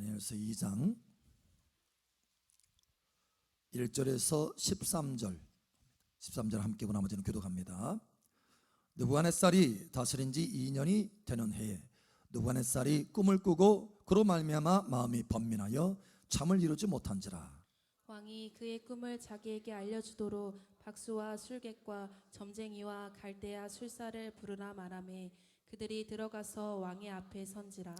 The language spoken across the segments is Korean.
다니엘서 2장 1절에서 13절 함께 보고 나머지는 교독합니다. 느부갓네살이 다스린 지 2년이 되는 해에 느부갓네살이 꿈을 꾸고 그로 말미암아 마음이 번민하여 잠을 이루지 못한지라. 왕이 그의 꿈을 자기에게 알려주도록 박수와 술객과 점쟁이와 갈대아 술사를 부르라 말하매 그들이 들어가서 왕의 앞에 선지라.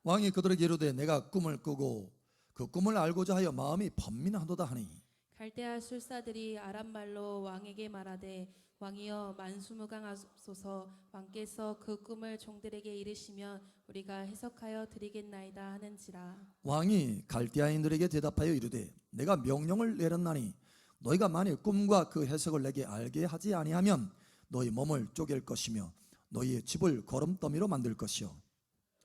왕이 그들에게 이르되 내가 꿈을 꾸고 그 꿈을 알고자 하여 마음이 번민하도다 하니 갈대아 술사들이 아람말로 왕에게 말하되 왕이여 만수무강하소서. 왕께서 그 꿈을 종들에게 이르시면 우리가 해석하여 드리겠나이다 하는지라. 왕이 갈대아인들에게 대답하여 이르되 내가 명령을 내렸나니 너희가 만일 꿈과 그 해석을 내게 알게 하지 아니하면 너희 몸을 쪼갤 것이며 너희의 집을 거름더미로 만들 것이요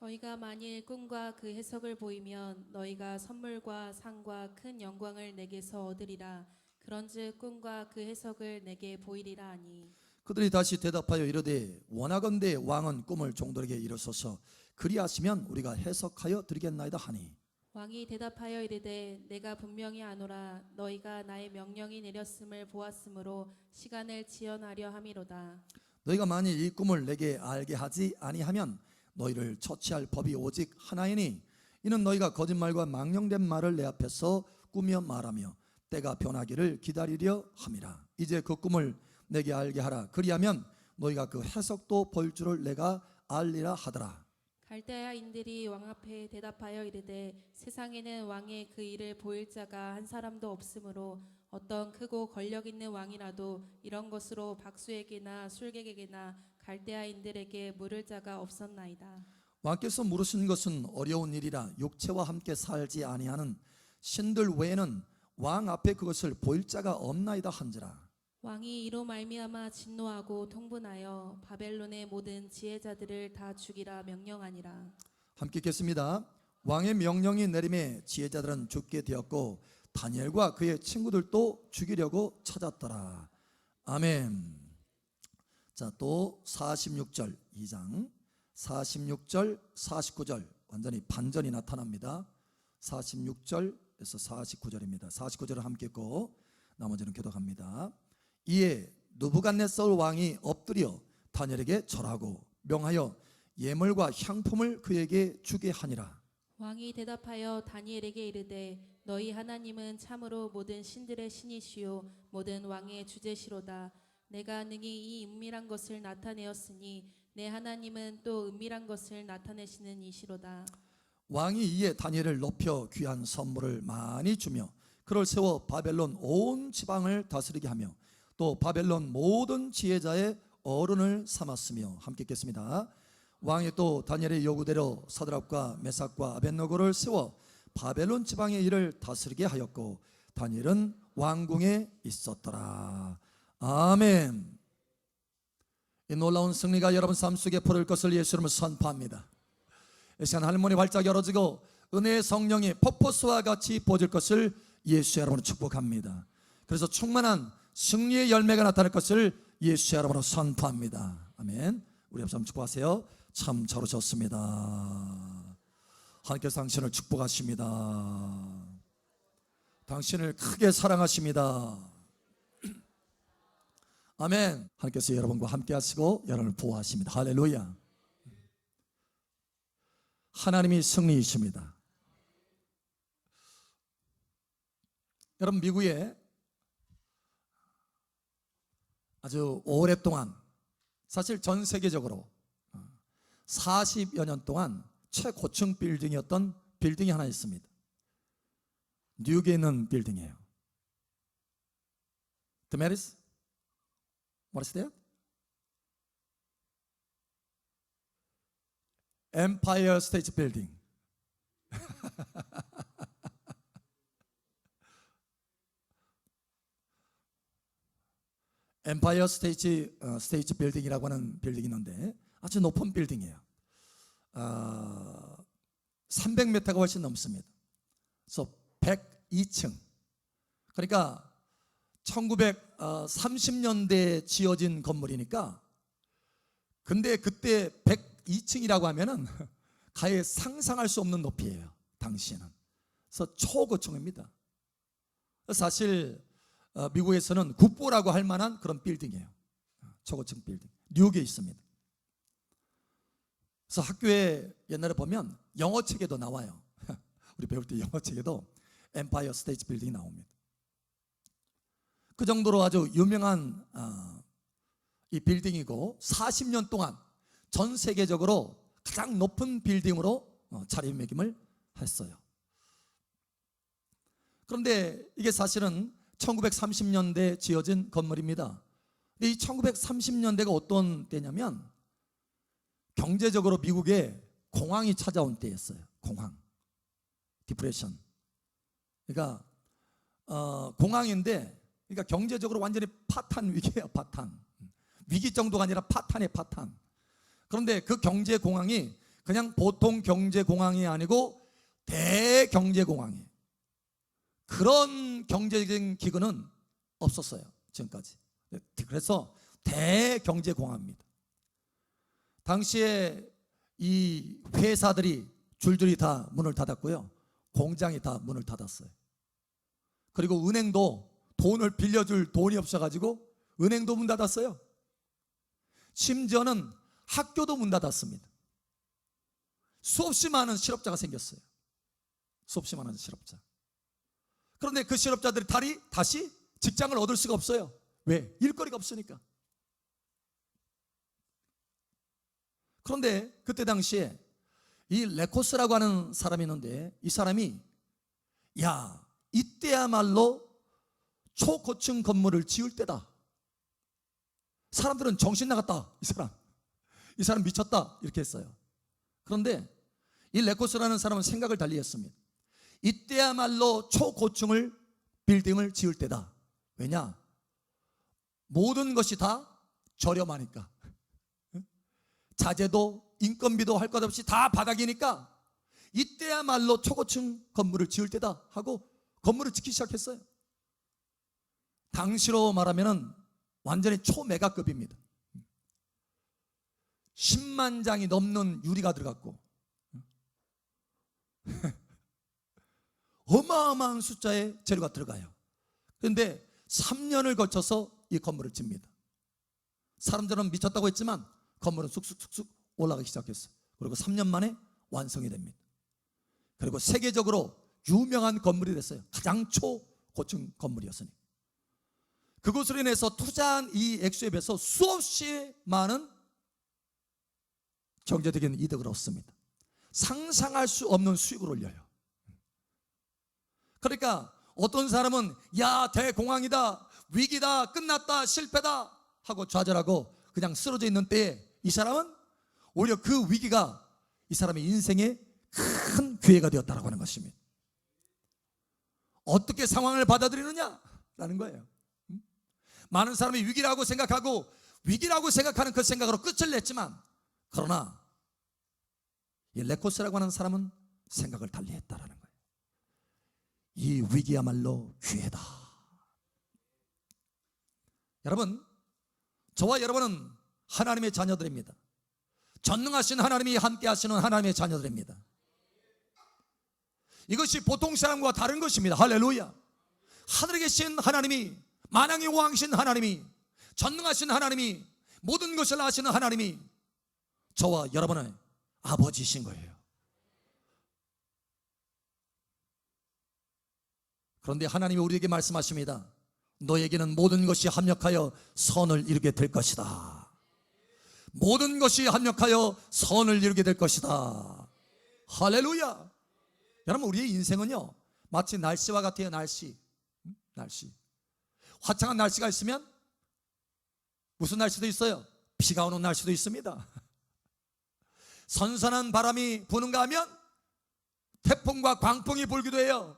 너희가 만일 꿈과 그 해석을 보이면 너희가 선물과 상과 큰 영광을 내게서 얻으리라. 그런즉 꿈과 그 해석을 내게 보이리라 하니 그들이 다시 대답하여 이르되 원하건대 왕은 꿈을 종들에게 이르소서. 그리하시면 우리가 해석하여 드리겠나이다 하니 왕이 대답하여 이르되 내가 분명히 아노라. 너희가 나의 명령이 내렸음을 보았으므로 시간을 지연하려 함이로다. 너희가 만일 이 꿈을 내게 알게 하지 아니하면 너희를 처치할 법이 오직 하나이니 이는 너희가 거짓말과 망령된 말을 내 앞에서 꾸며 말하며 때가 변하기를 기다리려 함이라. 이제 그 꿈을 내게 알게 하라. 그리하면 너희가 그 해석도 볼 줄을 내가 알리라 하더라. 갈대아인들이 왕 앞에 대답하여 이르되 세상에는 왕의 그 일을 보일 자가 한 사람도 없으므로 어떤 크고 권력 있는 왕이라도 이런 것으로 박수에게나 술객에게나 갈대아인들에게 물을 자가 없었나이다. 왕께서 물으신 것은 어려운 일이라 육체와 함께 살지 아니하는 신들 외에는 왕 앞에 그것을 보일 자가 없나이다 한지라. 왕이 이로 말미암아 진노하고 통분하여 바벨론의 모든 지혜자들을 다 죽이라 명령하니라. 함께 읽겠습니다. 왕의 명령이 내림에 지혜자들은 죽게 되었고 다니엘과 그의 친구들도 죽이려고 찾았더라. 아멘. 자, 또 46절 2장 46절 49절 완전히 반전이 나타납니다. 46절에서 49절입니다. 49절을 함께 읽고 나머지는 교독합니다. 이에 느부갓네살 왕이 엎드려 다니엘에게 절하고 명하여 예물과 향품을 그에게 주게 하니라. 왕이 대답하여 다니엘에게 이르되 너희 하나님은 참으로 모든 신들의 신이시요 모든 왕의 주제시로다. 내가 능히 이 은밀한 것을 나타내었으니 내 하나님은 또 은밀한 것을 나타내시는 이시로다. 왕이 이에 다니엘을 높여 귀한 선물을 많이 주며 그를 세워 바벨론 온 지방을 다스리게 하며 또 바벨론 모든 지혜자의 어른을 삼았으며 함께 읽겠습니다. 왕이 또 다니엘의 요구대로 사드락과 메삭과 아벳느고를 세워 바벨론 지방의 일을 다스리게 하였고 다니엘은 왕궁에 있었더라. 아멘. 이 놀라운 승리가 여러분 삶 속에 벌어질 것을 예수 이름으로 선포합니다. 이 시간 할머니 발짝 열어지고 은혜의 성령이 폭포수와 같이 부어질 것을 예수 여러분으로 축복합니다. 그래서 충만한 승리의 열매가 나타날 것을 예수 여러분으로 선포합니다. 아멘. 우리 앞사람 축복하세요. 참 잘오셨습니다. 하나님께서 당신을 축복하십니다. 당신을 크게 사랑하십니다. 아멘. 하나님께서 여러분과 함께 하시고 여러분을 보호하십니다. 할렐루야. 하나님이 승리이십니다. 여러분 미국에 아주 오랫동안 사실 전 세계적으로 40여 년 동안 최고층 빌딩이었던 빌딩이 하나 있습니다. 뉴욕에 있는 빌딩이에요. The Marys? What is that? Empire State Building. 엠파이어 스테이트 빌딩이라고 하는 빌딩이 있는데 아주 높은 빌딩이에요. 300m가 훨씬 넘습니다. 그래서 102층. 그러니까 1930년대에 지어진 건물이니까 근데 그때 102층이라고 하면은 가히 상상할 수 없는 높이예요. 당시에는. 그래서 초고층입니다. 사실 미국에서는 국보라고 할 만한 그런 빌딩이에요. 초고층 빌딩. 뉴욕에 있습니다. 그래서 학교에 옛날에 보면 영어책에도 나와요. 우리 배울 때 영어책에도 엠파이어 스테이트 빌딩이 나옵니다. 그 정도로 아주 유명한 이 빌딩이고 40년 동안 전 세계적으로 가장 높은 빌딩으로 자리매김을 했어요. 그런데 이게 사실은 1930년대에 지어진 건물입니다. 근데 이 1930년대가 어떤 때냐면 경제적으로 미국에 공황이 찾아온 때였어요. 공황, 디프레션. 그러니까 공황인데, 그러니까 경제적으로 완전히 파탄 위기예요. 파탄. 위기 정도가 아니라 파탄의 파탄. 그런데 그 경제 공황이 그냥 보통 경제 공황이 아니고 대경제 공황이에요. 그런 경제적인 기근은 없었어요, 지금까지. 그래서 대경제 공황입니다. 당시에 이 회사들이 줄줄이 다 문을 닫았고요, 공장이 다 문을 닫았어요. 그리고 은행도 돈을 빌려줄 돈이 없어가지고 은행도 문 닫았어요. 심지어는 학교도 문 닫았습니다. 수없이 많은 실업자가 생겼어요. 수없이 많은 실업자. 그런데 그 실업자들이 다시 직장을 얻을 수가 없어요. 왜? 일거리가 없으니까. 그런데 그때 당시에 이 레코스라고 하는 사람이 있는데, 이 사람이 야, 이때야말로 초고층 건물을 지을 때다. 사람들은 정신 나갔다. 이 사람 미쳤다. 이렇게 했어요. 그런데 이 레코스라는 사람은 생각을 달리 했습니다. 이때야말로 초고층을 빌딩을 지을 때다. 왜냐? 모든 것이 다 저렴하니까. 자재도 인건비도 할 것 없이 다 바닥이니까 이때야말로 초고층 건물을 지을 때다 하고 건물을 짓기 시작했어요. 당시로 말하면 완전히 초메가급입니다. 10만 장이 넘는 유리가 들어갔고 어마어마한 숫자의 재료가 들어가요. 그런데 3년을 거쳐서 이 건물을 짓니다. 사람들은 미쳤다고 했지만 건물은 쑥쑥쑥쑥 올라가기 시작했어요. 그리고 3년 만에 완성이 됩니다. 그리고 세계적으로 유명한 건물이 됐어요. 가장 초고층 건물이었으니. 그것으로 인해서 투자한 이 액수에 비해서 수없이 많은 경제적인 이득을 얻습니다. 상상할 수 없는 수익을 올려요. 그러니까 어떤 사람은 야, 대공황이다, 위기다, 끝났다, 실패다 하고 좌절하고 그냥 쓰러져 있는 때에 이 사람은 오히려 그 위기가 이 사람의 인생에 큰 기회가 되었다라고 하는 것입니다. 어떻게 상황을 받아들이느냐라는 거예요. 많은 사람이 위기라고 생각하고 위기라고 생각하는 그 생각으로 끝을 냈지만, 그러나 이 레코스라고 하는 사람은 생각을 달리했다라는 거예요. 이 위기야말로 기회다. 여러분, 저와 여러분은 하나님의 자녀들입니다. 전능하신 하나님이 함께 하시는 하나님의 자녀들입니다. 이것이 보통 사람과 다른 것입니다. 할렐루야. 하늘에 계신 하나님이, 만왕의 왕이신 하나님이, 전능하신 하나님이, 모든 것을 아시는 하나님이 저와 여러분의 아버지이신 거예요. 그런데 하나님이 우리에게 말씀하십니다. 너에게는 모든 것이 합력하여 선을 이루게 될 것이다. 모든 것이 합력하여 선을 이루게 될 것이다. 할렐루야. 여러분, 우리의 인생은요 마치 날씨와 같아요. 날씨. 화창한 날씨가 있으면 무슨 날씨도 있어요? 비가 오는 날씨도 있습니다. 선선한 바람이 부는가 하면 태풍과 광풍이 불기도 해요.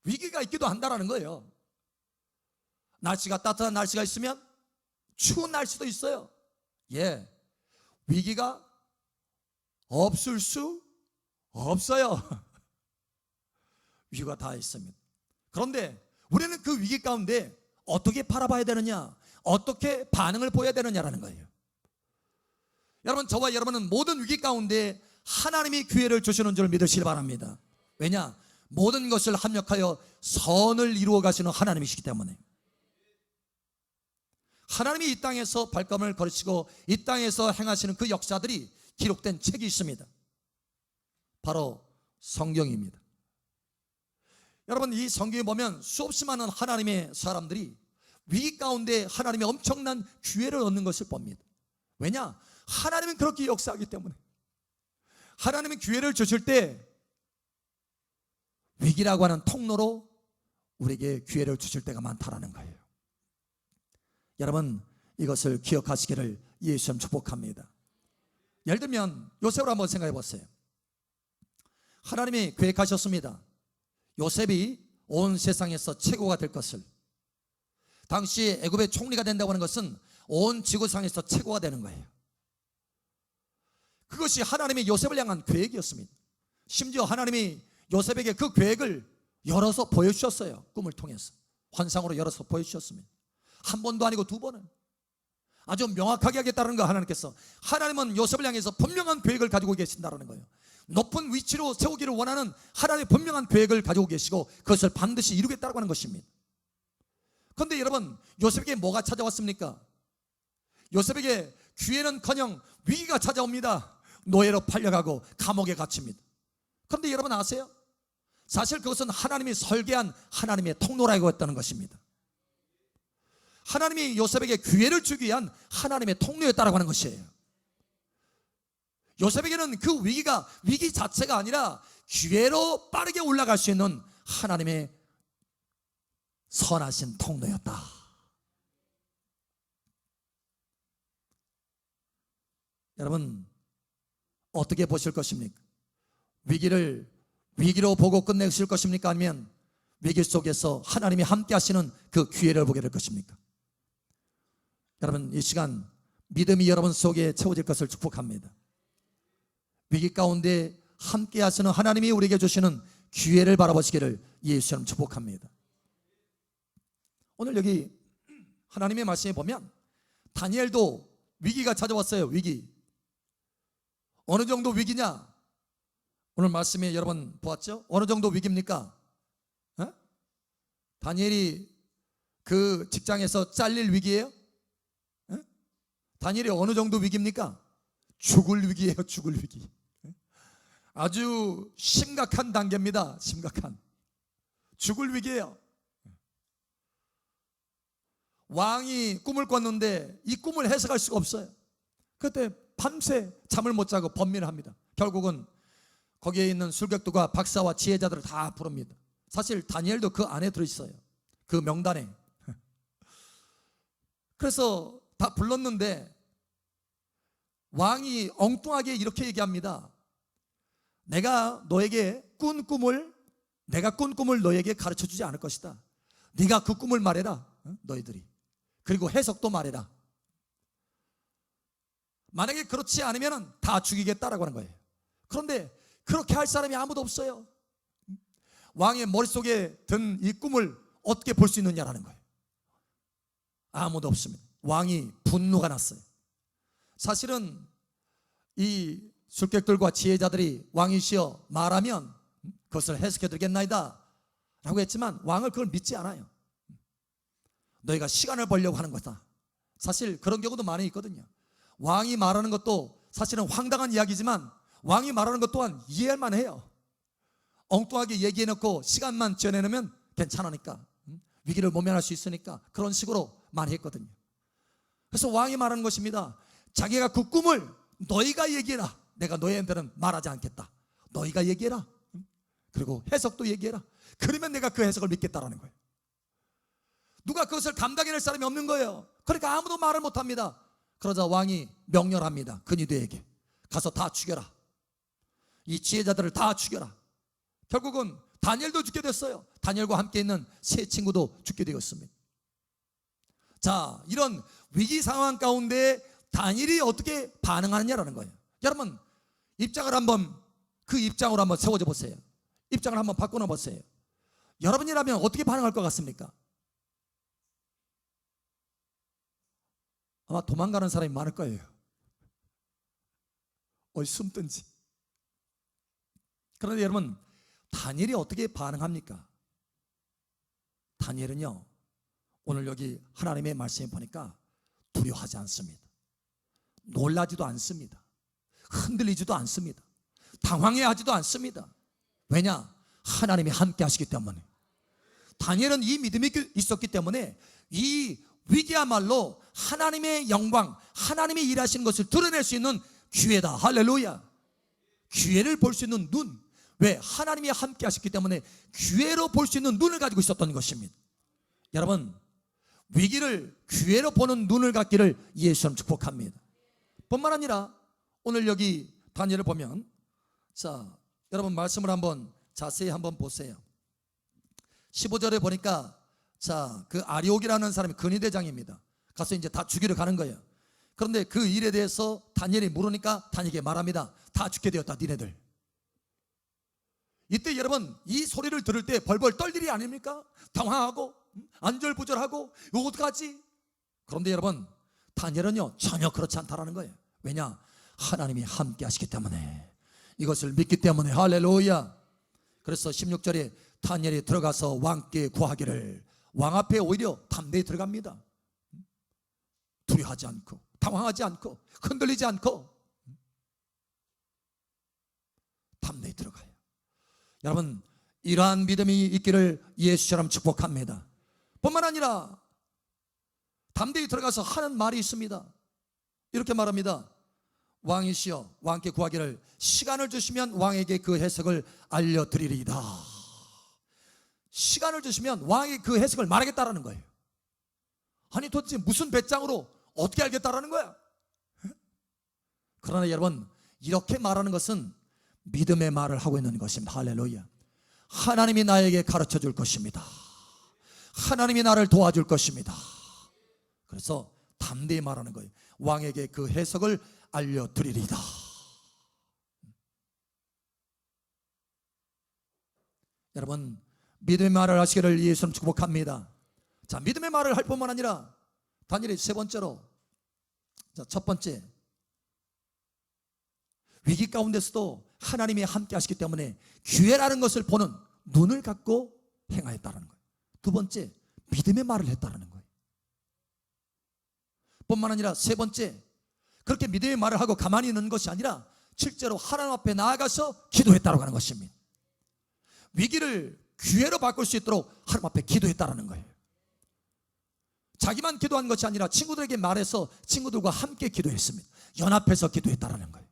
위기가 있기도 한다라는 거예요. 날씨가 따뜻한 날씨가 있으면 추운 날씨도 있어요. 예, 위기가 없을 수 없어요. 위기가 다 있습니다. 그런데 우리는 그 위기 가운데 어떻게 바라봐야 되느냐, 어떻게 반응을 보여야 되느냐라는 거예요. 여러분, 저와 여러분은 모든 위기 가운데 하나님이 기회를 주시는 줄 믿으시기 바랍니다. 왜냐? 모든 것을 합력하여 선을 이루어 가시는 하나님이시기 때문에. 하나님이 이 땅에서 발걸음을 걸으시고 이 땅에서 행하시는 그 역사들이 기록된 책이 있습니다. 바로 성경입니다. 여러분, 이 성경에 보면 수없이 많은 하나님의 사람들이 위기 가운데 하나님의 엄청난 기회를 얻는 것을 봅니다. 왜냐? 하나님은 그렇게 역사하기 때문에. 하나님은 기회를 주실 때 위기라고 하는 통로로 우리에게 기회를 주실 때가 많다라는 거예요. 여러분, 이것을 기억하시기를 예수님 축복합니다. 예를 들면 요셉을 한번 생각해 보세요. 하나님이 계획하셨습니다. 요셉이 온 세상에서 최고가 될 것을. 당시 애굽의 총리가 된다고 하는 것은 온 지구상에서 최고가 되는 거예요. 그것이 하나님의 요셉을 향한 계획이었습니다. 심지어 하나님이 요셉에게 그 계획을 열어서 보여주셨어요. 꿈을 통해서 환상으로 열어서 보여주셨습니다. 한 번도 아니고 두 번은 아주 명확하게 하겠다는 거. 하나님은 요셉을 향해서 분명한 계획을 가지고 계신다는 거예요. 높은 위치로 세우기를 원하는 하나님의 분명한 계획을 가지고 계시고 그것을 반드시 이루겠다고 하는 것입니다. 그런데 여러분, 요셉에게 뭐가 찾아왔습니까? 요셉에게 기회는커녕 위기가 찾아옵니다. 노예로 팔려가고 감옥에 갇힙니다. 그런데 여러분 아세요? 사실 그것은 하나님이 설계한 하나님의 통로라고 했다는 것입니다. 하나님이 요셉에게 기회를 주기 위한 하나님의 통로였다라고 하는 것이에요. 요셉에게는 그 위기가 위기 자체가 아니라 기회로 빠르게 올라갈 수 있는 하나님의 선하신 통로였다. 여러분, 어떻게 보실 것입니까? 위기로 보고 끝내실 것입니까? 아니면 위기 속에서 하나님이 함께 하시는 그 기회를 보게 될 것입니까? 여러분, 이 시간 믿음이 여러분 속에 채워질 것을 축복합니다. 위기 가운데 함께 하시는 하나님이 우리에게 주시는 기회를 바라보시기를 예수님 축복합니다. 오늘 여기 하나님의 말씀에 보면 다니엘도 위기가 찾아왔어요. 위기. 어느 정도 위기냐? 오늘 말씀에 여러분 보았죠? 어느 정도 위기입니까? 다니엘이 그 직장에서 잘릴 위기예요? 다니엘이 어느 정도 위기입니까? 죽을 위기예요. 죽을 위기. 아주 심각한 단계입니다. 심각한 죽을 위기예요. 왕이 꿈을 꿨는데 이 꿈을 해석할 수가 없어요. 그때 밤새 잠을 못 자고 번민을 합니다. 결국은 거기에 있는 술객들과 박사와 지혜자들을 다 부릅니다. 사실 다니엘도 그 안에 들어있어요. 그 명단에. 그래서 다 불렀는데 왕이 엉뚱하게 이렇게 얘기합니다. 내가 꾼 꿈을 너에게 가르쳐주지 않을 것이다. 네가 그 꿈을 말해라. 너희들이. 그리고 해석도 말해라. 만약에 그렇지 않으면 다 죽이겠다라고 하는 거예요. 그런데 그렇게 할 사람이 아무도 없어요. 왕의 머릿속에 든 이 꿈을 어떻게 볼 수 있느냐라는 거예요. 아무도 없습니다. 왕이 분노가 났어요. 사실은 이 술객들과 지혜자들이 왕이시여 말하면 그것을 해석해 드리겠나이다 라고 했지만 왕을 그걸 믿지 않아요. 너희가 시간을 벌려고 하는 거다. 사실 그런 경우도 많이 있거든요. 왕이 말하는 것도 사실은 황당한 이야기지만 왕이 말하는 것 또한 이해할 만해요. 엉뚱하게 얘기해놓고 시간만 지어내놓으면 괜찮으니까, 위기를 모면할 수 있으니까 그런 식으로 많이 했거든요. 그래서 왕이 말하는 것입니다. 자기가 그 꿈을 너희가 얘기해라. 내가 너희한테는 말하지 않겠다. 너희가 얘기해라. 그리고 해석도 얘기해라. 그러면 내가 그 해석을 믿겠다라는 거예요. 누가 그것을 감당해낼 사람이 없는 거예요. 그러니까 아무도 말을 못합니다. 그러자 왕이 명령합니다. 근위대에게 가서 다 죽여라. 이 지혜자들을 다 죽여라. 결국은 다니엘도 죽게 됐어요. 다니엘과 함께 있는 세 친구도 죽게 되었습니다. 자, 이런 위기 상황 가운데 다니엘이 어떻게 반응하느냐라는 거예요. 여러분, 그 입장으로 한번 세워져 보세요. 입장을 한번 바꿔놔 보세요. 여러분이라면 어떻게 반응할 것 같습니까? 아마 도망가는 사람이 많을 거예요. 어디 숨든지. 그런데 여러분, 다니엘이 어떻게 반응합니까? 다니엘은요, 오늘 여기 하나님의 말씀에 보니까 두려워하지 않습니다. 놀라지도 않습니다. 흔들리지도 않습니다. 당황해하지도 않습니다. 왜냐? 하나님이 함께 하시기 때문에. 다니엘은 이 믿음이 있었기 때문에 이 위기야말로 하나님의 영광, 하나님이 일하시는 것을 드러낼 수 있는 기회다. 할렐루야. 기회를 볼 수 있는 눈. 왜? 하나님이 함께 하셨기 때문에 기회로 볼 수 있는 눈을 가지고 있었던 것입니다. 여러분, 위기를 기회로 보는 눈을 갖기를 예수님 축복합니다. 뿐만 아니라 오늘 여기 다니엘을 보면, 자, 여러분 말씀을 한번 자세히 한번 보세요. 15절에 보니까, 자, 그 아리옥이라는 사람이 근위대장입니다. 가서 이제 다 죽이러 가는 거예요. 그런데 그 일에 대해서 다니엘이 물으니까 다니엘에게 말합니다. 다 죽게 되었다, 니네들. 이때 여러분, 이 소리를 들을 때 벌벌 떨 일이 아닙니까? 당황하고 안절부절하고 이거 어떡하지? 그런데 여러분, 다니엘은요 전혀 그렇지 않다라는 거예요. 왜냐? 하나님이 함께 하시기 때문에, 이것을 믿기 때문에. 할렐루야. 그래서 16절에 다니엘이 들어가서 왕께 구하기를, 왕 앞에 오히려 담대히 들어갑니다. 두려워하지 않고 당황하지 않고 흔들리지 않고 담대히 들어가요. 여러분, 이러한 믿음이 있기를 예수처럼 축복합니다. 뿐만 아니라 담대히 들어가서 하는 말이 있습니다. 이렇게 말합니다. 왕이시여, 왕께 구하기를 시간을 주시면 왕에게 그 해석을 알려드리리이다. 시간을 주시면 왕에게 그 해석을 말하겠다라는 거예요. 아니 도대체 무슨 배짱으로 어떻게 알겠다라는 거야? 그러나 여러분, 이렇게 말하는 것은 믿음의 말을 하고 있는 것입니다. 할렐루야. 하나님이 나에게 가르쳐 줄 것입니다. 하나님이 나를 도와줄 것입니다. 그래서 담대히 말하는 거예요. 왕에게 그 해석을 알려드리리이다. 여러분, 믿음의 말을 하시기를 예수님 축복합니다. 자, 믿음의 말을 할 뿐만 아니라 다니엘이 세 번째로, 자, 첫 번째, 위기 가운데서도 하나님이 함께 하시기 때문에 기회라는 것을 보는 눈을 갖고 행하였다는 거예요. 두 번째, 믿음의 말을 했다는 거예요. 뿐만 아니라 세 번째, 그렇게 믿음의 말을 하고 가만히 있는 것이 아니라 실제로 하나님 앞에 나아가서 기도했다고 하는 것입니다. 위기를 기회로 바꿀 수 있도록 하나님 앞에 기도했다는 거예요. 자기만 기도한 것이 아니라 친구들에게 말해서 친구들과 함께 기도했습니다. 연합해서 기도했다는 거예요.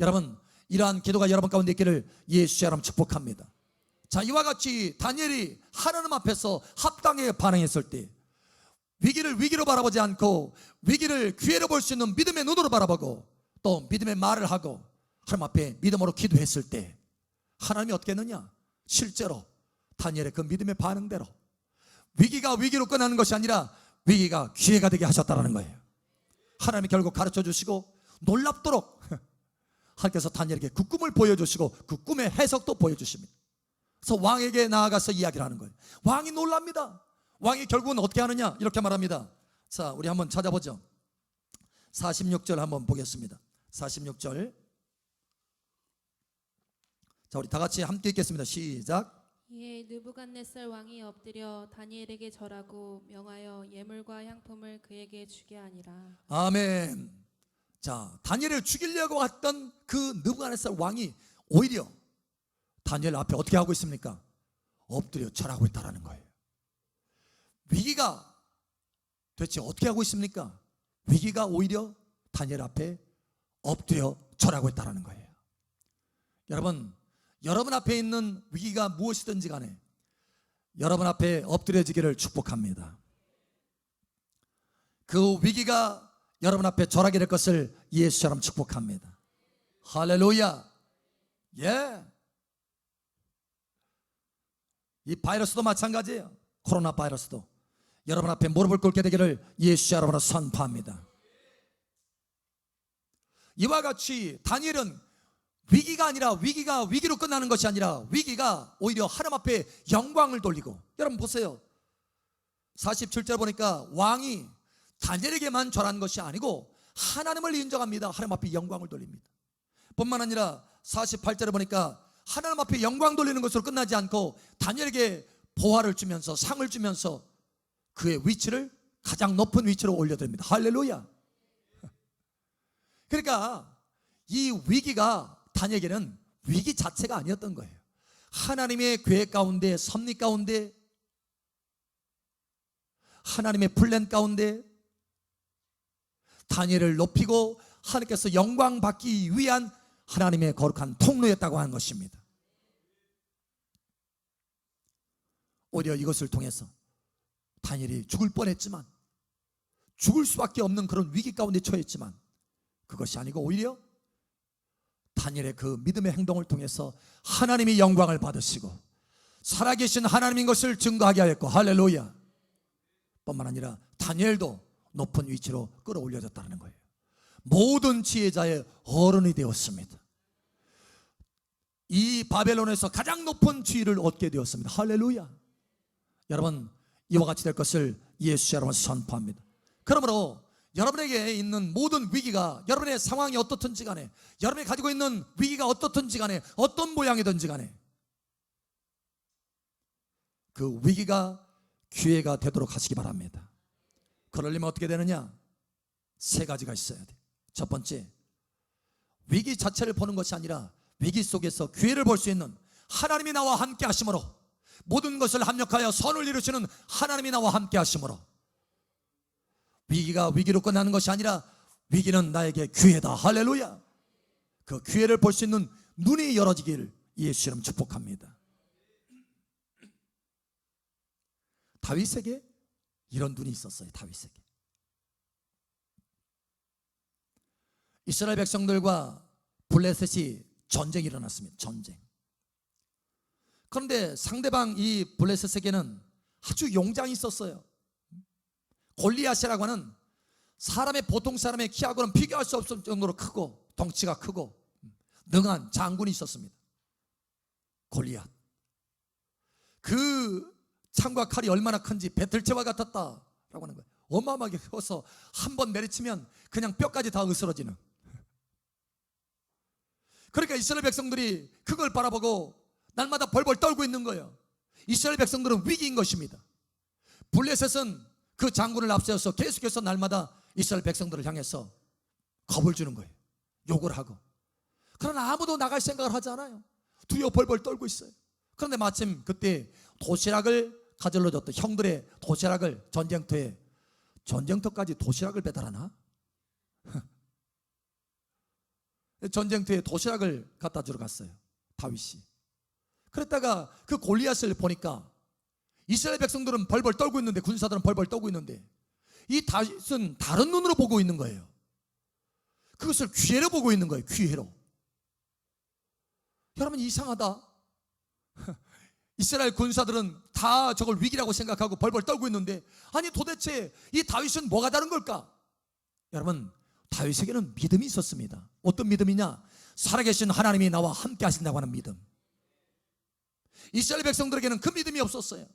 여러분, 이러한 기도가 여러분 가운데 있기를 예수 이름 축복합니다. 자, 이와 같이 다니엘이 하나님 앞에서 합당하게 반응했을 때 위기를 위기로 바라보지 않고 위기를 기회로 볼 수 있는 믿음의 눈으로 바라보고 또 믿음의 말을 하고 하나님 앞에 믿음으로 기도했을 때 하나님이 어떻게 했느냐? 실제로 다니엘의 그 믿음의 반응대로 위기가 위기로 끝나는 것이 아니라 위기가 기회가 되게 하셨다는 거예요. 하나님이 결국 가르쳐 주시고 놀랍도록 하나님께서 다니엘에게 그 꿈을 보여주시고 그 꿈의 해석도 보여주십니다. 그래서 왕에게 나아가서 이야기를 하는 거예요. 왕이 놀랍니다. 왕이 결국은 어떻게 하느냐? 이렇게 말합니다. 자, 우리 한번 찾아보죠. 46절 한번 보겠습니다. 46절. 자, 우리 다 같이 함께 읽겠습니다. 시작. 이에 느부갓네살 왕이 엎드려 다니엘에게 절하고 명하여 예물과 향품을 그에게 주게 하니라. 아멘. 자, 다니엘을 죽이려고 했던 그 느부갓네살 왕이 오히려 다니엘 앞에 어떻게 하고 있습니까? 엎드려 절하고 있다는 거예요. 위기가 도대체 어떻게 하고 있습니까? 위기가 오히려 다니엘 앞에 엎드려 절하고 있다는 거예요. 여러분, 여러분 앞에 있는 위기가 무엇이든지 간에 여러분 앞에 엎드려지기를 축복합니다. 그 위기가 여러분 앞에 절하게 될 것을 예수처럼 축복합니다. 할렐루야. 예. 이 바이러스도 마찬가지예요. 코로나 바이러스도 여러분 앞에 무릎을 꿇게 되기를 예수 이름으로 선포합니다. 이와 같이 다니엘은 위기가 아니라 위기가 위기로 끝나는 것이 아니라 위기가 오히려 하나님 앞에 영광을 돌리고, 여러분 보세요. 47절 보니까 왕이 다니엘에게만 절한 것이 아니고 하나님을 인정합니다. 하나님 앞에 영광을 돌립니다. 뿐만 아니라 48절에 보니까 하나님 앞에 영광 돌리는 것으로 끝나지 않고 다니엘에게 보화를 주면서 상을 주면서 그의 위치를 가장 높은 위치로 올려드립니다. 할렐루야. 그러니까 이 위기가 다니엘에게는 위기 자체가 아니었던 거예요. 하나님의 계획 가운데, 섭리 가운데, 하나님의 플랜 가운데 다니엘을 높이고 하나님께서 영광 받기 위한 하나님의 거룩한 통로였다고 하는 것입니다. 오히려 이것을 통해서 다니엘이 죽을 뻔했지만, 죽을 수밖에 없는 그런 위기 가운데 처했지만, 그것이 아니고 오히려 다니엘의 그 믿음의 행동을 통해서 하나님이 영광을 받으시고 살아계신 하나님인 것을 증거하게 하였고, 할렐루야. 뿐만 아니라 다니엘도 높은 위치로 끌어올려졌다는 거예요. 모든 지혜자의 어른이 되었습니다. 이 바벨론에서 가장 높은 지위를 얻게 되었습니다. 할렐루야. 여러분, 이와 같이 될 것을 예수 여러분 선포합니다. 그러므로 여러분에게 있는 모든 위기가, 여러분의 상황이 어떻든지 간에, 여러분이 가지고 있는 위기가 어떻든지 간에, 어떤 모양이든지 간에 그 위기가 기회가 되도록 하시기 바랍니다. 그러려면 어떻게 되느냐? 세 가지가 있어야 돼. 첫 번째, 위기 자체를 보는 것이 아니라 위기 속에서 기회를 볼 수 있는 하나님이 나와 함께 하심으로, 모든 것을 합력하여 선을 이루시는 하나님이 나와 함께 하심으로 위기가 위기로 끝나는 것이 아니라 위기는 나에게 기회다. 할렐루야. 그 기회를 볼 수 있는 눈이 열어지기를 예수 이름 축복합니다. 다윗에게 이런 눈이 있었어요. 다윗에게. 이스라엘 백성들과 블레셋이 전쟁이 일어났습니다. 전쟁. 그런데 상대방 이 블레셋에게는 아주 용장이 있었어요. 골리앗이라고 하는 사람의, 보통 사람의 키하고는 비교할 수 없을 정도로 크고 덩치가 크고 능한 장군이 있었습니다. 골리앗. 그 창과 칼이 얼마나 큰지 배틀채와 같았다라고 하는 거예요. 어마어마하게 커서 한 번 내리치면 그냥 뼈까지 다 으스러지는. 그러니까 이스라엘 백성들이 그걸 바라보고 날마다 벌벌 떨고 있는 거예요. 이스라엘 백성들은 위기인 것입니다. 블레셋은 그 장군을 앞세워서 계속해서 날마다 이스라엘 백성들을 향해서 겁을 주는 거예요. 욕을 하고. 그러나 아무도 나갈 생각을 하지 않아요. 두려워 벌벌 떨고 있어요. 그런데 마침 그때 도시락을 가져다 줬던 형들의 도시락을, 전쟁터까지 도시락을 배달하나? 전쟁터에 도시락을 갖다 주러 갔어요, 다윗이. 그랬다가 그 골리앗을 보니까 이스라엘 백성들은 벌벌 떨고 있는데, 군사들은 벌벌 떨고 있는데 이 다윗은 다른 눈으로 보고 있는 거예요. 그것을 기회로 보고 있는 거예요. 기회로. 여러분, 이상하다. 이스라엘 군사들은 다 저걸 위기라고 생각하고 벌벌 떨고 있는데, 아니 도대체 이 다윗은 뭐가 다른 걸까? 여러분, 다윗에게는 믿음이 있었습니다. 어떤 믿음이냐? 살아계신 하나님이 나와 함께 하신다고 하는 믿음. 이스라엘 백성들에게는 그 믿음이 없었어요.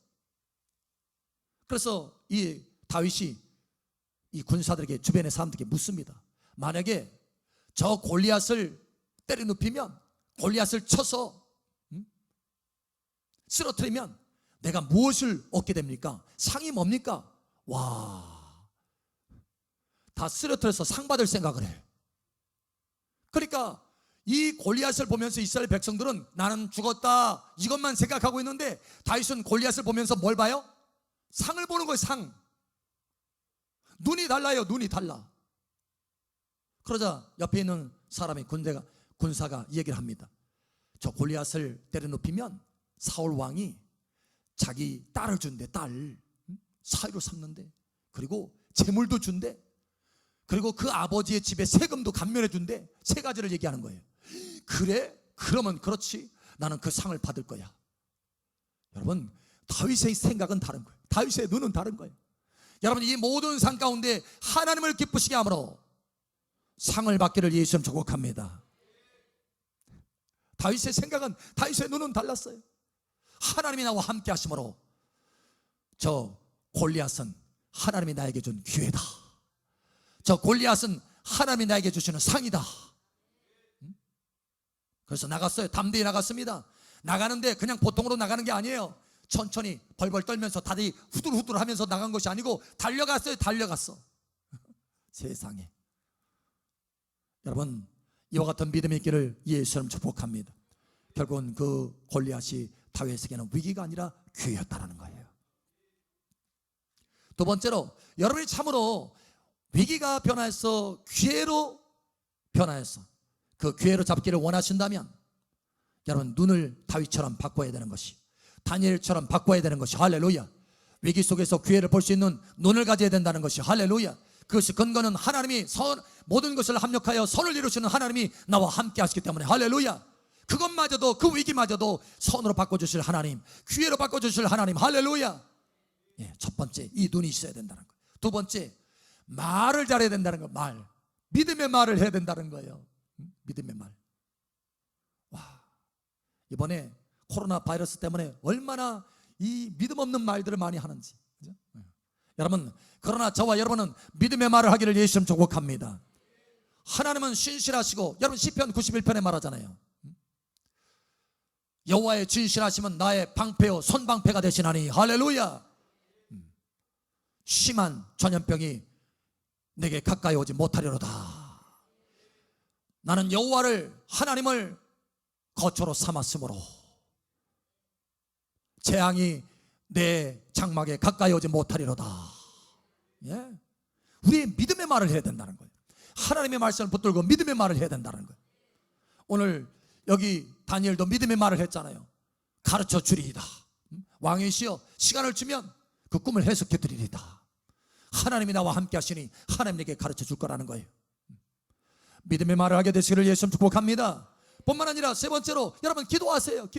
그래서 이 다윗이 이 군사들에게, 주변의 사람들에게 묻습니다. 만약에 저 골리앗을 때려 눕히면, 골리앗을 쳐서 쓰러뜨리면 내가 무엇을 얻게 됩니까? 상이 뭡니까? 와, 다 쓰러뜨려서 상 받을 생각을 해. 그러니까 이 골리앗을 보면서 이스라엘 백성들은 나는 죽었다 이것만 생각하고 있는데, 다윗은 골리앗을 보면서 뭘 봐요? 상을 보는 거예요. 상. 눈이 달라요. 눈이 달라. 그러자 옆에 있는 사람이, 군사가 얘기를 합니다. 저 골리앗을 때려 눕히면 사울 왕이 자기 딸을 준대. 딸 사위로 삼는데, 그리고 재물도 준대. 그리고 그 아버지의 집에 세금도 감면해 준대. 세 가지를 얘기하는 거예요. 그래? 그러면 그렇지, 나는 그 상을 받을 거야. 여러분, 다윗의 생각은 다른 거예요. 다윗의 눈은 다른 거예요. 여러분, 이 모든 상 가운데 하나님을 기쁘시게 함으로 상을 받기를 예수님 축복합니다. 다윗의 생각은, 다윗의 눈은 달랐어요. 하나님이 나와 함께 하심으로 저 골리앗은 하나님이 나에게 준 기회다. 저 골리앗은 하나님이 나에게 주시는 상이다. 그래서 나갔어요. 담대히 나갔습니다. 나가는데 그냥 보통으로 나가는 게 아니에요. 천천히 벌벌 떨면서 다리 후들후들 하면서 나간 것이 아니고 달려갔어요. 달려갔어. 세상에. 여러분, 이와 같은 믿음의 길을 예수님 축복합니다. 결국은 그 골리앗이 다윗에게는 위기가 아니라 기회였다라는 거예요. 두 번째로, 여러분이 참으로 위기가 변화해서 기회로 변화해서 그 기회로 잡기를 원하신다면 여러분, 눈을 다윗처럼 바꿔야 되는 것이, 다니엘처럼 바꿔야 되는 것이, 할렐루야. 위기 속에서 기회를 볼 수 있는 눈을 가져야 된다는 것이, 할렐루야. 그것이 근거는 하나님이 모든 것을 합력하여 선을 이루시는 하나님이 나와 함께 하시기 때문에, 할렐루야. 그것마저도, 그 위기마저도 선으로 바꿔주실 하나님, 기회로 바꿔주실 하나님, 할렐루야. 예, 첫 번째, 이 눈이 있어야 된다는 거예요. 두 번째, 말을 잘해야 된다는 거예요. 말, 믿음의 말을 해야 된다는 거예요. 믿음의 말. 와, 이번에 코로나 바이러스 때문에 얼마나 이 믿음 없는 말들을 많이 하는지, 그죠? 여러분, 그러나 저와 여러분은 믿음의 말을 하기를 예수님 축복합니다. 하나님은 신실하시고, 여러분 시편 91편에 말하잖아요. 여호와의 진실하심은 나의 방패요 손방패가 되시나니, 할렐루야. 심한 전염병이 내게 가까이 오지 못하려로다. 나는 여호와를, 하나님을 거처로 삼았으므로 재앙이 내 장막에 가까이 오지 못하리로다. 예? 우리의 믿음의 말을 해야 된다는 거예요. 하나님의 말씀을 붙들고 믿음의 말을 해야 된다는 거예요. 오늘 여기 다니엘도 믿음의 말을 했잖아요. 가르쳐 주리이다. 왕이시여, 시간을 주면 그 꿈을 해석해 드리리다. 하나님이 나와 함께 하시니 하나님에게 가르쳐 줄 거라는 거예요. 믿음의 말을 하게 되시기를 예수님 축복합니다. 뿐만 아니라 세 번째로, 여러분 기도하세요.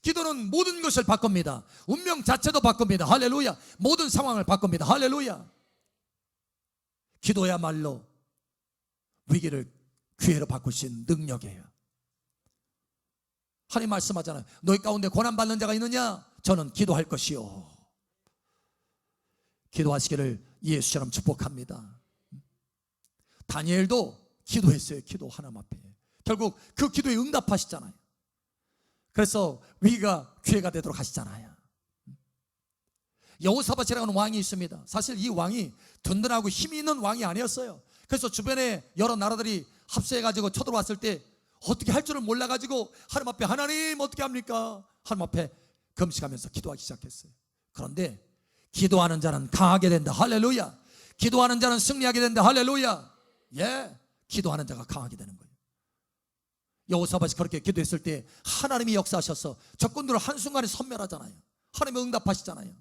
기도는 모든 것을 바꿉니다. 운명 자체도 바꿉니다. 할렐루야. 모든 상황을 바꿉니다. 할렐루야. 기도야말로 위기를 기회로 바꿀 수 있는 능력이에요. 하나님 말씀하잖아요. 너희 가운데 고난받는 자가 있느냐? 저는 기도할 것이요. 기도하시기를 예수처럼 축복합니다. 다니엘도 기도했어요. 기도 하나님 앞에. 결국 그 기도에 응답하시잖아요. 그래서 위기가 기회가 되도록 하시잖아요. 여호사밧이라는 왕이 있습니다. 사실 이 왕이 든든하고 힘이 있는 왕이 아니었어요. 그래서 주변에 여러 나라들이 합세해가지고 쳐들어왔을 때 어떻게 할 줄을 몰라가지고 하나님 앞에, 하나님 어떻게 합니까? 하나님 앞에 금식하면서 기도하기 시작했어요. 그런데 기도하는 자는 강하게 된다. 할렐루야. 기도하는 자는 승리하게 된다. 할렐루야. 예, 기도하는 자가 강하게 되는 거예요. 여호사밧이 그렇게 기도했을 때 하나님이 역사하셔서 적군들을 한순간에 섬멸하잖아요. 하나님이 응답하시잖아요.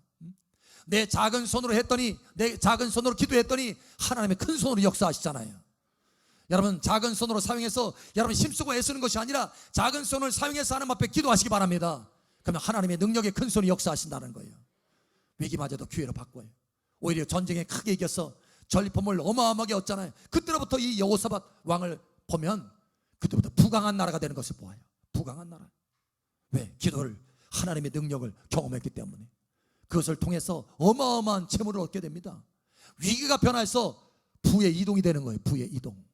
내 작은 손으로 했더니, 내 작은 손으로 기도했더니 하나님의 큰 손으로 역사하시잖아요. 여러분, 작은 손으로 사용해서 여러분 힘쓰고 애쓰는 것이 아니라 작은 손을 사용해서 하나님 앞에 기도하시기 바랍니다. 그러면 하나님의 능력의 큰 손이 역사하신다는 거예요. 위기마저도 기회로 바꿔요. 오히려 전쟁에 크게 이겨서 전리품을 어마어마하게 얻잖아요. 그때로부터 이 여호사밧 왕을 보면 그때부터 부강한 나라가 되는 것을 보아요. 부강한 나라. 왜? 기도를, 하나님의 능력을 경험했기 때문에. 그것을 통해서 어마어마한 재물을 얻게 됩니다. 위기가 변화해서 부의 이동이 되는 거예요. 부의 이동.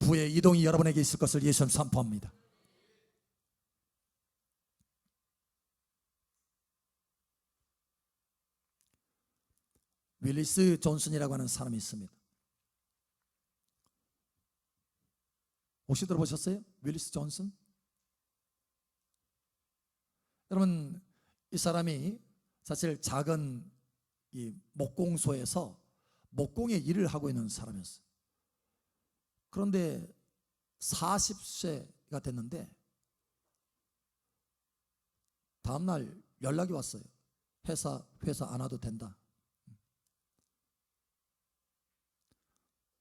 부의 이동이 여러분에게 있을 것을 예수님 선포합니다. 윌리스 존슨이라고 하는 사람이 있습니다. 혹시 들어보셨어요? 윌리스 존슨? 여러분, 이 사람이 사실 작은 이 목공소에서 목공의 일을 하고 있는 사람이었어요. 그런데 40세가 됐는데 다음날 연락이 왔어요. 회사 안 와도 된다.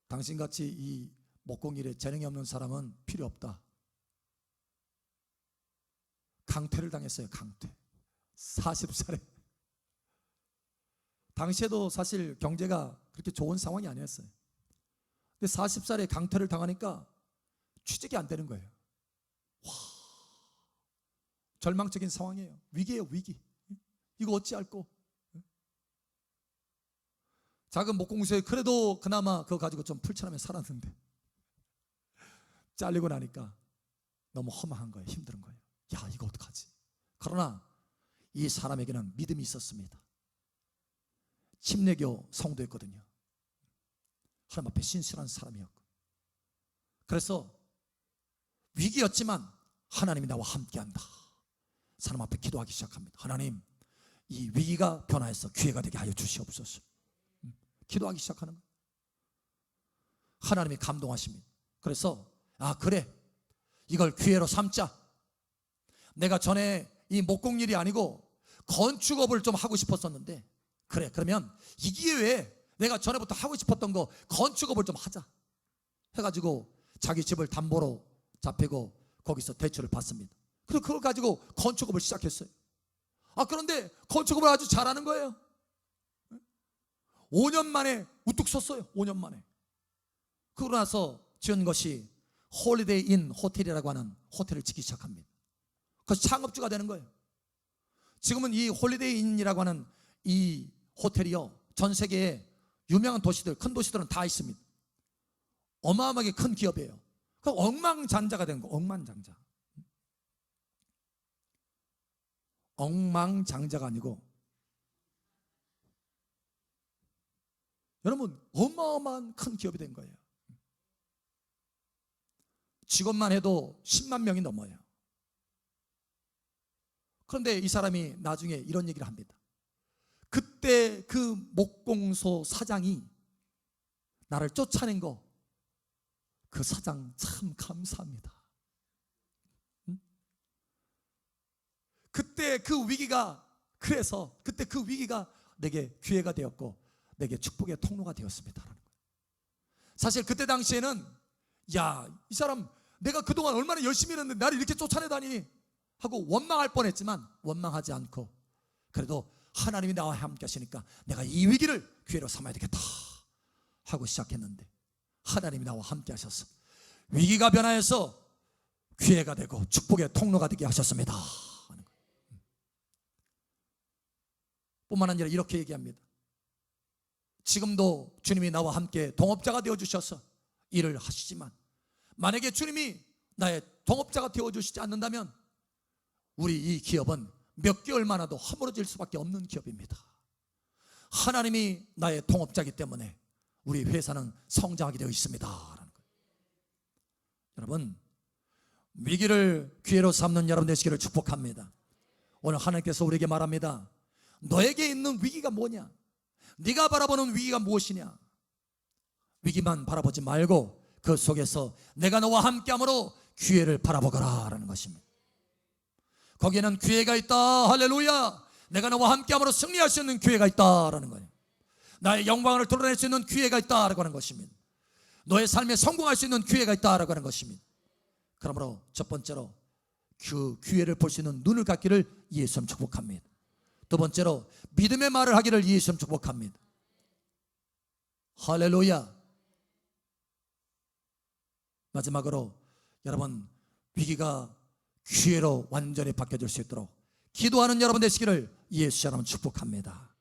당신같이 이 목공일에 재능이 없는 사람은 필요 없다. 강퇴를 당했어요. 강퇴. 40살에. 당시에도 사실 경제가 그렇게 좋은 상황이 아니었어요. 근데 40살에 강퇴를 당하니까 취직이 안 되는 거예요. 와, 절망적인 상황이에요. 위기예요, 위기. 이거 어찌할꼬. 작은 목공소에 그래도 그나마 그거 가지고 좀 풀칠하며 살았는데 잘리고 나니까 너무 허망한 거예요. 힘든 거예요. 야, 이거 어떡하지? 그러나 이 사람에게는 믿음이 있었습니다. 침례교 성도였거든요. 하나님 앞에 신실한 사람이었고, 그래서 위기였지만 하나님이 나와 함께한다. 사람 앞에 기도하기 시작합니다. 하나님, 이 위기가 변화해서 기회가 되게 하여 주시옵소서. 기도하기 시작하는 거예요. 하나님이 감동하십니다. 그래서 그래, 이걸 기회로 삼자. 내가 전에 이 목공일이 아니고 건축업을 좀 하고 싶었었는데, 그래, 그러면 이 기회에 내가 전에부터 하고 싶었던 거 건축업을 좀 하자 해가지고 자기 집을 담보로 잡히고 거기서 대출을 받습니다. 그래서 그걸 가지고 건축업을 시작했어요. 그런데 건축업을 아주 잘하는 거예요. 5년 만에 우뚝 섰어요. 5년 만에. 그러고 나서 지은 것이 홀리데이 인 호텔이라고 하는 호텔을 짓기 시작합니다. 그래서 창업주가 되는 거예요. 지금은 이 홀리데이 인이라고 하는 이 호텔이요, 전 세계에 유명한 도시들, 큰 도시들은 다 있습니다. 어마어마하게 큰 기업이에요. 그 억만장자가 된 거예요. 억만장자. 억만장자가 아니고, 여러분, 어마어마한 큰 기업이 된 거예요. 직원만 해도 10만 명이 넘어요. 그런데 이 사람이 나중에 이런 얘기를 합니다. 그때 그 목공소 사장이 나를 쫓아낸 거, 그 사장 참 감사합니다. 그때 그 위기가, 그래서 그때 그 위기가 내게 기회가 되었고 내게 축복의 통로가 되었습니다. 사실 그때 당시에는 이 사람 내가 그동안 얼마나 열심히 했는데 나를 이렇게 쫓아내다니 하고 원망할 뻔했지만 원망하지 않고, 그래도 하나님이 나와 함께 하시니까 내가 이 위기를 기회로 삼아야 되겠다 하고 시작했는데, 하나님이 나와 함께 하셔서 위기가 변화해서 기회가 되고 축복의 통로가 되게 하셨습니다. 뿐만 아니라 이렇게 얘기합니다. 지금도 주님이 나와 함께 동업자가 되어주셔서 일을 하시지만, 만약에 주님이 나의 동업자가 되어주시지 않는다면 우리 이 기업은 몇 개월만아도 허물어질 수밖에 없는 기업입니다. 하나님이 나의 동업자이기 때문에 우리 회사는 성장하게 되어 있습니다. 여러분, 위기를 기회로 삼는 여러분 되시기를 축복합니다. 오늘 하나님께서 우리에게 말합니다. 너에게 있는 위기가 뭐냐? 네가 바라보는 위기가 무엇이냐? 위기만 바라보지 말고 그 속에서 내가 너와 함께함으로 기회를 바라보거라 라는 것입니다. 거기에는 기회가 있다. 할렐루야. 내가 너와 함께함으로 승리할 수 있는 기회가 있다라는 거예요. 나의 영광을 드러낼 수 있는 기회가 있다라고 하는 것입니다. 너의 삶에 성공할 수 있는 기회가 있다라고 하는 것입니다. 그러므로 첫 번째로 그 기회를 볼 수 있는 눈을 갖기를 예수님 축복합니다. 두 번째로 믿음의 말을 하기를 예수님 축복합니다. 할렐루야. 마지막으로 여러분, 위기가 기회로 완전히 바뀌어질 수 있도록 기도하는 여러분 되시기를 예수 이름으로 축복합니다.